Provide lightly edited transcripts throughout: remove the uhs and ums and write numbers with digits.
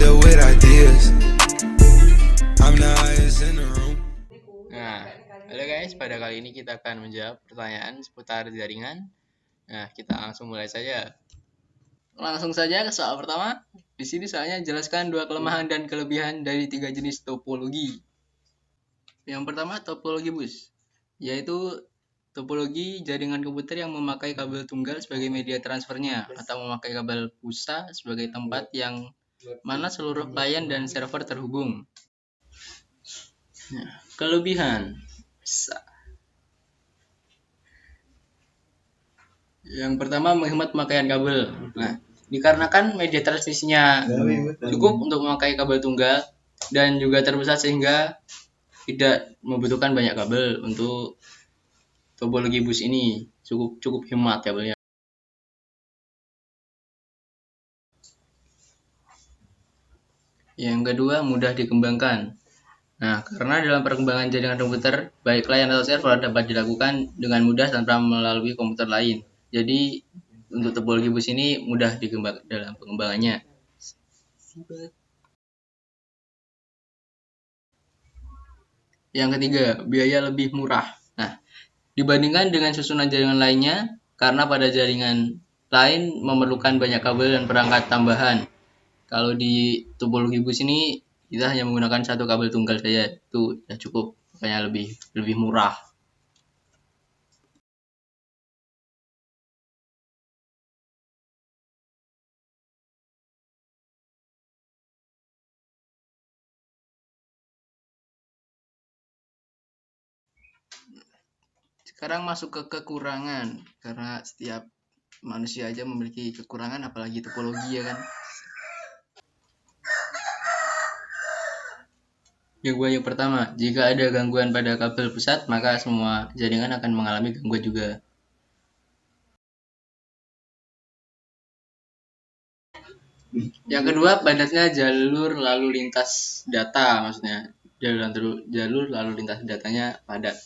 up with ideas. I'm the highest in the room. Nah, halo guys, pada kali ini kita akan menjawab pertanyaan seputar jaringan. Nah, kita langsung mulai saja. Langsung saja ke soal pertama. Di sini soalnya jelaskan dua kelemahan dan kelebihan dari 3 jenis topologi. Yang pertama, topologi bus, yaitu topologi jaringan komputer yang memakai kabel tunggal sebagai media transfernya atau memakai kabel pulsa sebagai tempat yang mana seluruh klien dan server terhubung. Nah, kelebihan. Yang pertama, menghemat pemakaian kabel. Nah, dikarenakan media transmisinya cukup untuk memakai kabel tunggal dan juga terpusat sehingga tidak membutuhkan banyak kabel untuk topologi bus ini. Cukup hemat kabelnya. Yang kedua, mudah dikembangkan. Nah, karena dalam perkembangan jaringan komputer, baik klien atau server dapat dilakukan dengan mudah tanpa melalui komputer lain. Jadi, untuk topologi bus ini mudah dikembangkan dalam pengembangannya. Yang ketiga, biaya lebih murah. Nah, dibandingkan dengan susunan jaringan lainnya, karena pada jaringan lain memerlukan banyak kabel dan perangkat tambahan. Kalau di topologi bus ini kita hanya menggunakan satu kabel tunggal saja, itu sudah cukup, makanya lebih murah. Sekarang masuk ke kekurangan, karena setiap manusia aja memiliki kekurangan, apalagi topologi ya kan. Yang pertama, jika ada gangguan pada kabel pusat, maka semua jaringan akan mengalami gangguan juga. Yang kedua, padatnya jalur lalu lintas data, maksudnya jalur lalu lintas datanya padat.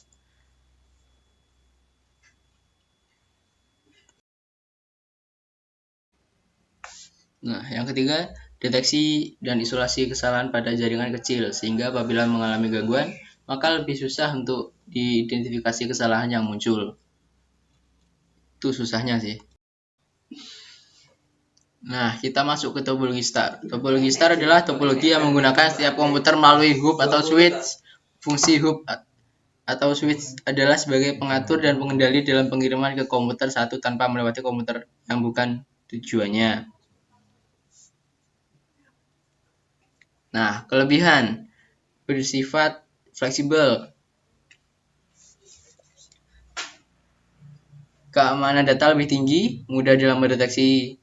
Nah, yang ketiga, deteksi dan isolasi kesalahan pada jaringan kecil, sehingga apabila mengalami gangguan, maka lebih susah untuk diidentifikasi kesalahan yang muncul. Itu susahnya sih. Nah, kita masuk ke topologi star. Topologi star adalah topologi yang menggunakan setiap komputer melalui hub atau switch. Fungsi hub atau switch adalah sebagai pengatur dan pengendali dalam pengiriman ke komputer satu tanpa melewati komputer yang bukan tujuannya. Nah, kelebihan bersifat fleksibel. Keamanan data lebih tinggi, mudah dalam mendeteksi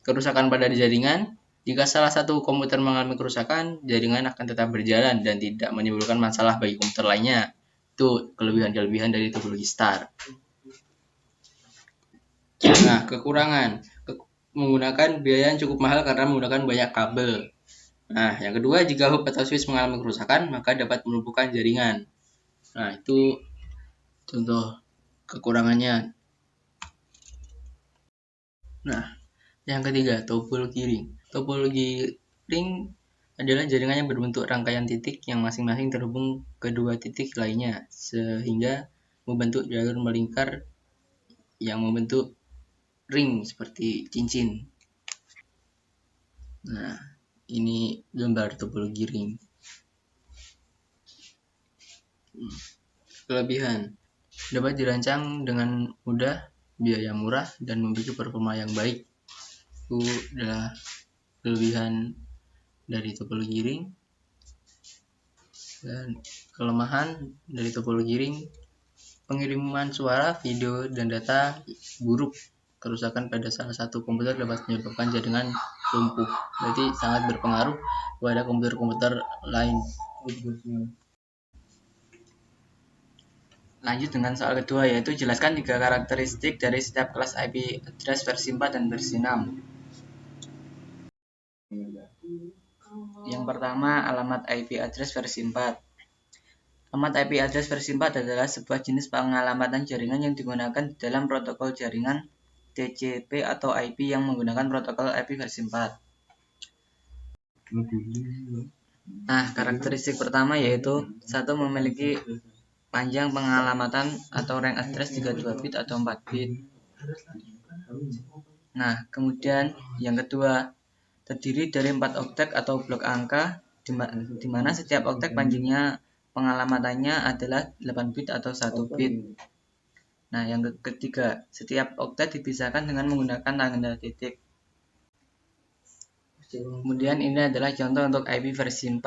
kerusakan pada jaringan. Jika salah satu komputer mengalami kerusakan, jaringan akan tetap berjalan dan tidak menimbulkan masalah bagi komputer lainnya. Itu kelebihan-kelebihan dari topologi star. Nah, kekurangan. Menggunakan biaya yang cukup mahal karena menggunakan banyak kabel. Nah, yang kedua, jika hub atau switch mengalami kerusakan, maka dapat melumpuhkan jaringan. Nah, itu contoh kekurangannya. Nah, yang ketiga, topologi ring. Topologi ring adalah jaringan yang berbentuk rangkaian titik yang masing-masing terhubung ke dua titik lainnya, sehingga membentuk jalur melingkar yang membentuk ring seperti cincin. Nah, ini gambar topologi ring. Kelebihan, dapat dirancang dengan mudah, biaya murah, dan memiliki performa yang baik. Itu adalah kelebihan dari topologi ring. Dan kelemahan dari topologi ring, pengiriman suara, video, dan data buruk. Kerusakan pada salah satu komputer dapat menyebabkan jaringan lumpuh. Berarti sangat berpengaruh pada komputer-komputer lain. Lanjut dengan soal kedua, yaitu jelaskan 3 karakteristik dari setiap kelas IP address versi 4 dan versi 6. Yang pertama, alamat IP address versi 4. Alamat IP address versi 4 adalah sebuah jenis pengalamatan jaringan yang digunakan dalam protokol jaringan TCP atau IP yang menggunakan protokol IP versi 4. Nah, karakteristik pertama yaitu satu, memiliki panjang pengalamatan atau range address 32 bit atau 4 bit. Nah, kemudian yang kedua, terdiri dari 4 oktet atau blok angka di mana setiap oktet panjangnya pengalamatannya adalah 8 bit atau 1 bit. Nah, yang ketiga, setiap oktet dipisahkan dengan menggunakan tanda titik. Kemudian ini adalah contoh untuk IP versi 4,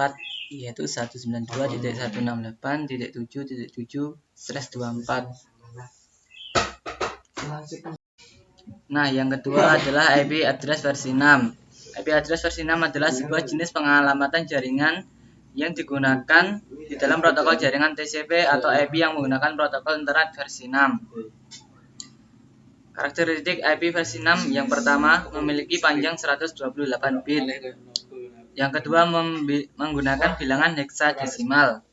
yaitu 192.168.7.7/24. Nah, yang kedua adalah IP address versi 6. IP address versi 6 adalah sebuah jenis pengalamatan jaringan yang digunakan di dalam protokol jaringan TCP atau IP yang menggunakan protokol internet versi 6. Karakteristik IP versi 6 yang pertama, memiliki panjang 128 bit. Yang kedua, menggunakan bilangan heksadesimal.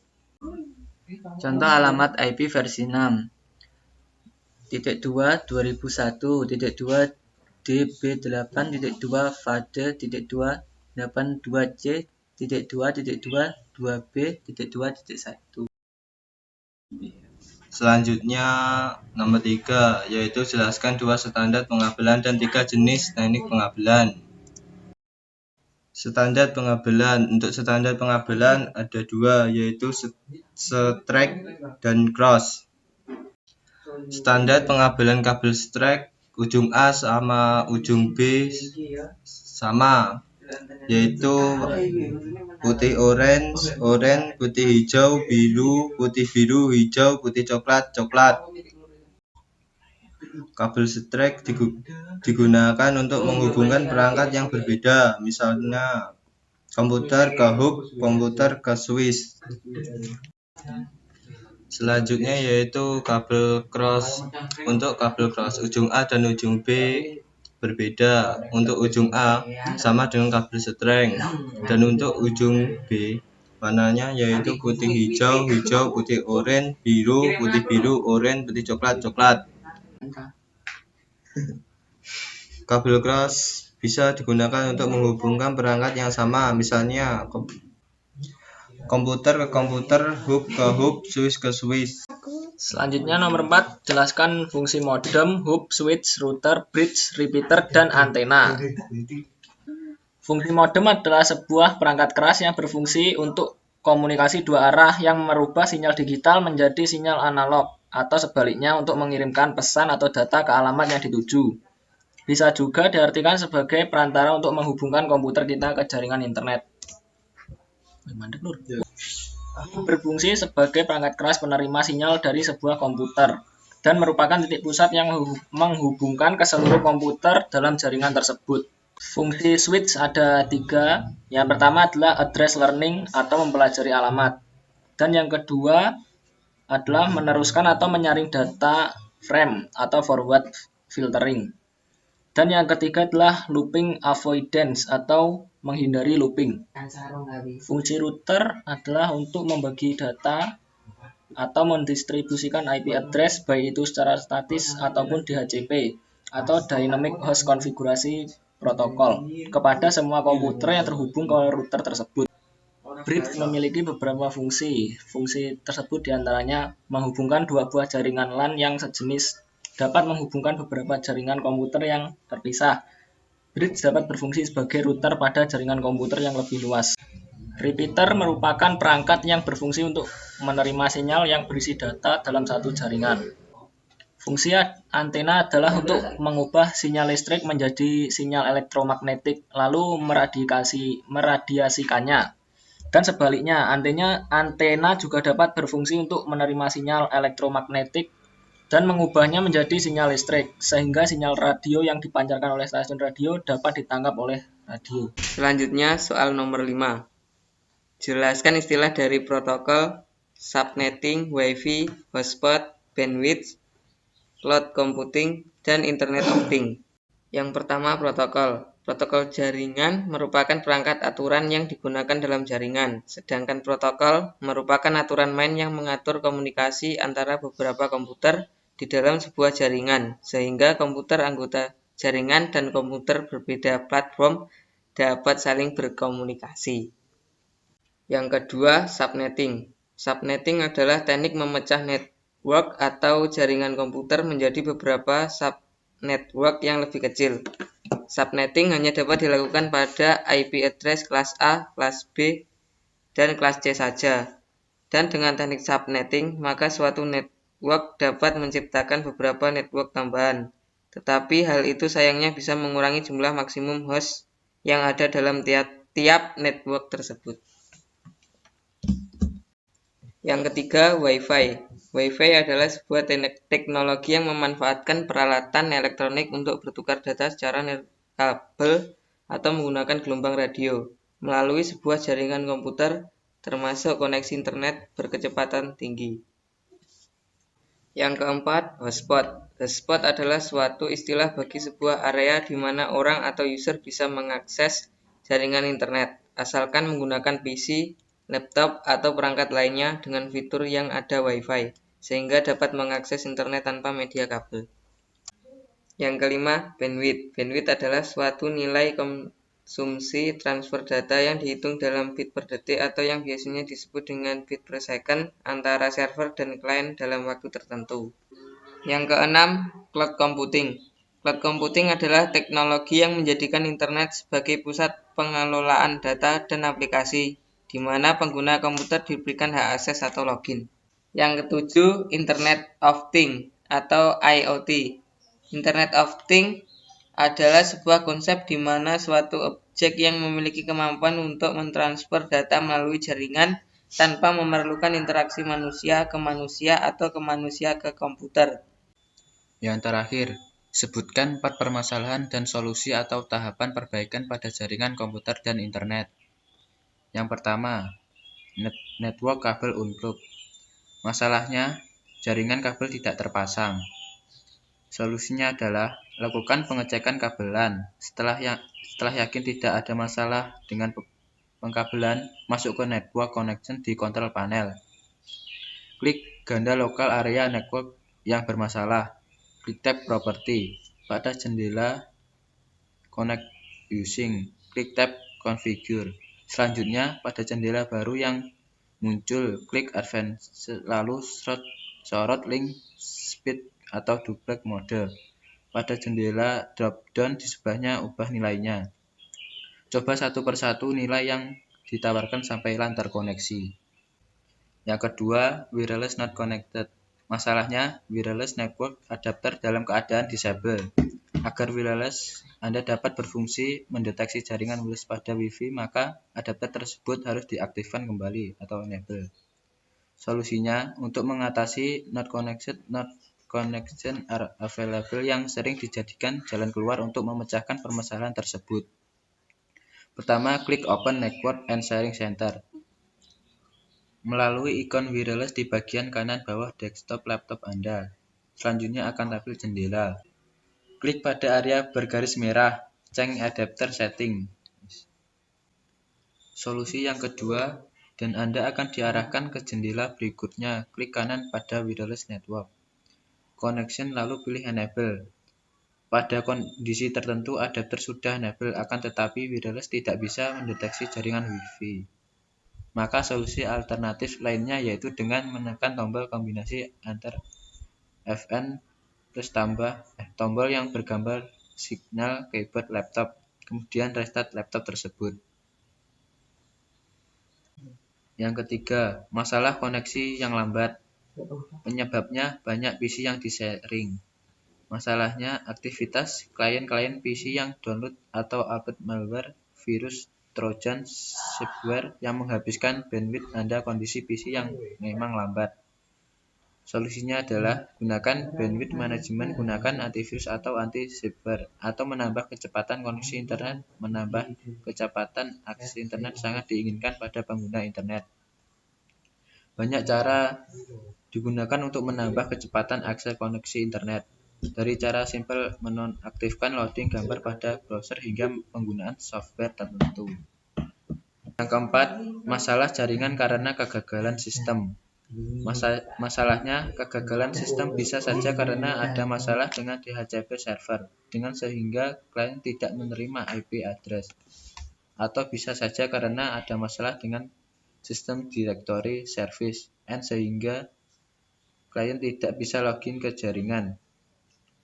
Contoh alamat IP versi 6. 2.2001.2 db8.2 fade.82c.2.2.2b.1. Selanjutnya nomor 3, yaitu jelaskan 2 standar pengabelan dan 3 jenis teknik pengabelan. Standar pengabelan. Untuk standar pengabelan ada 2, yaitu strike dan cross. Standar pengabelan kabel strike, ujung A sama ujung B sama, yaitu putih orange, putih hijau, biru, putih biru, hijau, putih coklat, coklat. Kabel strike digunakan untuk menghubungkan perangkat yang berbeda, misalnya komputer ke hub, komputer ke switch. Selanjutnya yaitu kabel cross. Untuk kabel cross, ujung A dan ujung B berbeda. Untuk ujung A sama dengan kabel strike, dan untuk ujung B warnanya yaitu putih hijau, hijau, putih oranye, biru, putih biru, oranye, putih coklat, coklat. Kabel cross bisa digunakan untuk menghubungkan perangkat yang sama, misalnya komputer ke komputer, hub ke hub, switch ke switch. Selanjutnya nomor 4, jelaskan fungsi modem, hub, switch, router, bridge, repeater, dan antena. Fungsi modem adalah sebuah perangkat keras yang berfungsi untuk komunikasi dua arah yang merubah sinyal digital menjadi sinyal analog, atau sebaliknya untuk mengirimkan pesan atau data ke alamat yang dituju. Bisa juga diartikan sebagai perantara untuk menghubungkan komputer kita ke jaringan internet. Berfungsi sebagai perangkat keras penerima sinyal dari sebuah komputer dan merupakan titik pusat yang menghubungkan ke seluruh komputer dalam jaringan tersebut. Fungsi switch ada 3. Yang pertama adalah address learning atau mempelajari alamat, dan yang kedua adalah meneruskan atau menyaring data frame atau forward filtering, dan yang ketiga adalah looping avoidance atau menghindari looping. Fungsi router adalah untuk membagi data atau mendistribusikan IP address, baik itu secara statis ataupun DHCP atau dynamic host konfigurasi protokol, kepada semua komputer yang terhubung ke router tersebut. Bridge memiliki beberapa fungsi. Fungsi tersebut diantaranya menghubungkan dua buah jaringan LAN yang sejenis, dapat menghubungkan beberapa jaringan komputer yang terpisah. Bridge dapat berfungsi sebagai router pada jaringan komputer yang lebih luas. Repeater merupakan perangkat yang berfungsi untuk menerima sinyal yang berisi data dalam satu jaringan. Fungsi antena adalah untuk mengubah sinyal listrik menjadi sinyal elektromagnetik, lalu meradiasikannya. Dan sebaliknya, antena juga dapat berfungsi untuk menerima sinyal elektromagnetik dan mengubahnya menjadi sinyal listrik, sehingga sinyal radio yang dipancarkan oleh stasiun radio dapat ditangkap oleh radio. Selanjutnya soal nomor 5. Jelaskan istilah dari protokol, subnetting, wifi, hotspot, bandwidth, cloud computing, dan internet of things. Yang pertama, protokol. Protokol jaringan merupakan perangkat aturan yang digunakan dalam jaringan, sedangkan protokol merupakan aturan main yang mengatur komunikasi antara beberapa komputer di dalam sebuah jaringan, sehingga komputer anggota jaringan dan komputer berbeda platform dapat saling berkomunikasi. Yang kedua, subnetting. Subnetting adalah teknik memecah network atau jaringan komputer menjadi beberapa subnetwork yang lebih kecil. Subnetting hanya dapat dilakukan pada IP address kelas A, kelas B, dan kelas C saja. Dan dengan teknik subnetting, maka suatu network dapat menciptakan beberapa network tambahan. Tetapi hal itu sayangnya bisa mengurangi jumlah maksimum host yang ada dalam tiap network tersebut. Yang ketiga, Wi-Fi. Wi-Fi adalah sebuah teknologi yang memanfaatkan peralatan elektronik untuk bertukar data secara kabel atau menggunakan gelombang radio melalui sebuah jaringan komputer, termasuk koneksi internet berkecepatan tinggi. Yang keempat, hotspot. Hotspot adalah suatu istilah bagi sebuah area di mana orang atau user bisa mengakses jaringan internet, asalkan menggunakan PC, laptop, atau perangkat lainnya dengan fitur yang ada Wi-Fi, sehingga dapat mengakses internet tanpa media kabel. Yang kelima, bandwidth. Bandwidth adalah suatu nilai konsumsi transfer data yang dihitung dalam bit per detik atau yang biasanya disebut dengan bit per second antara server dan klien dalam waktu tertentu. Yang keenam, cloud computing. Cloud computing adalah teknologi yang menjadikan internet sebagai pusat pengelolaan data dan aplikasi, di mana pengguna komputer diberikan hak akses atau login. Yang ketujuh, Internet of Things atau IoT. Internet of Things adalah sebuah konsep di mana suatu objek yang memiliki kemampuan untuk mentransfer data melalui jaringan tanpa memerlukan interaksi manusia ke manusia atau ke manusia ke komputer. Yang terakhir, sebutkan 4 permasalahan dan solusi atau tahapan perbaikan pada jaringan komputer dan internet. Yang pertama, network kabel unplug. Masalahnya, jaringan kabel tidak terpasang. Solusinya adalah lakukan pengecekan kabelan. Setelah yakin tidak ada masalah dengan pengkabelan, masuk ke network connection di control panel. Klik ganda lokal area network yang bermasalah. Klik tab property. Pada jendela connect using, klik tab configure. Selanjutnya, pada jendela baru yang muncul, klik advanced lalu sorot link speed atau duplex mode. Pada jendela drop-down di sebelahnya ubah nilainya. Coba satu persatu nilai yang ditawarkan sampailah terkoneksi. Yang kedua, wireless not connected. Masalahnya, wireless network adapter dalam keadaan disable. Agar wireless Anda dapat berfungsi mendeteksi jaringan wireless pada Wi-Fi, maka adapter tersebut harus diaktifkan kembali atau enable. Solusinya, untuk mengatasi not connection are available yang sering dijadikan jalan keluar untuk memecahkan permasalahan tersebut. Pertama, klik Open Network and Sharing Center. Melalui ikon wireless di bagian kanan bawah desktop laptop Anda. Selanjutnya akan tampil jendela. Klik pada area bergaris merah, Change Adapter Setting. Solusi yang kedua, dan Anda akan diarahkan ke jendela berikutnya. Klik kanan pada Wireless Network Connection lalu pilih Enable. Pada kondisi tertentu, adapter sudah enable, akan tetapi wireless tidak bisa mendeteksi jaringan Wi-Fi. Maka solusi alternatif lainnya yaitu dengan menekan tombol kombinasi antar FN plus tombol yang bergambar signal keyboard laptop, kemudian restart laptop tersebut. Yang ketiga, masalah koneksi yang lambat. Penyebabnya banyak PC yang di-sharing. Masalahnya aktivitas klien-klien PC yang download atau upload malware, virus, trojan, spyware yang menghabiskan bandwidth Anda kondisi PC yang memang lambat. Solusinya adalah gunakan bandwidth management, gunakan antivirus atau anti-spyware, atau menambah kecepatan koneksi internet. Menambah kecepatan akses internet sangat diinginkan pada pengguna internet. Banyak cara digunakan untuk menambah kecepatan akses koneksi internet. Dari cara simpel menonaktifkan loading gambar pada browser hingga penggunaan software tertentu. Yang keempat, masalah jaringan karena kegagalan sistem. Masalahnya, kegagalan sistem bisa saja karena ada masalah dengan DHCP server, dengan sehingga klien tidak menerima IP address. atau bisa saja karena ada masalah dengan sistem directory service and sehingga klien tidak bisa login ke jaringan,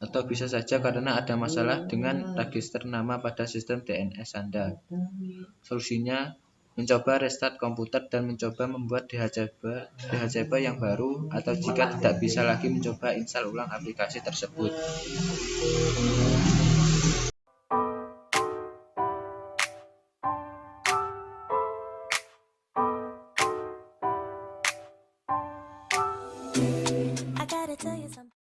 atau bisa saja karena ada masalah dengan register nama pada sistem DNS Anda. Solusinya, mencoba restart komputer dan mencoba membuat DHCP yang baru, atau jika tidak bisa lagi mencoba install ulang aplikasi tersebut. I gotta tell you something.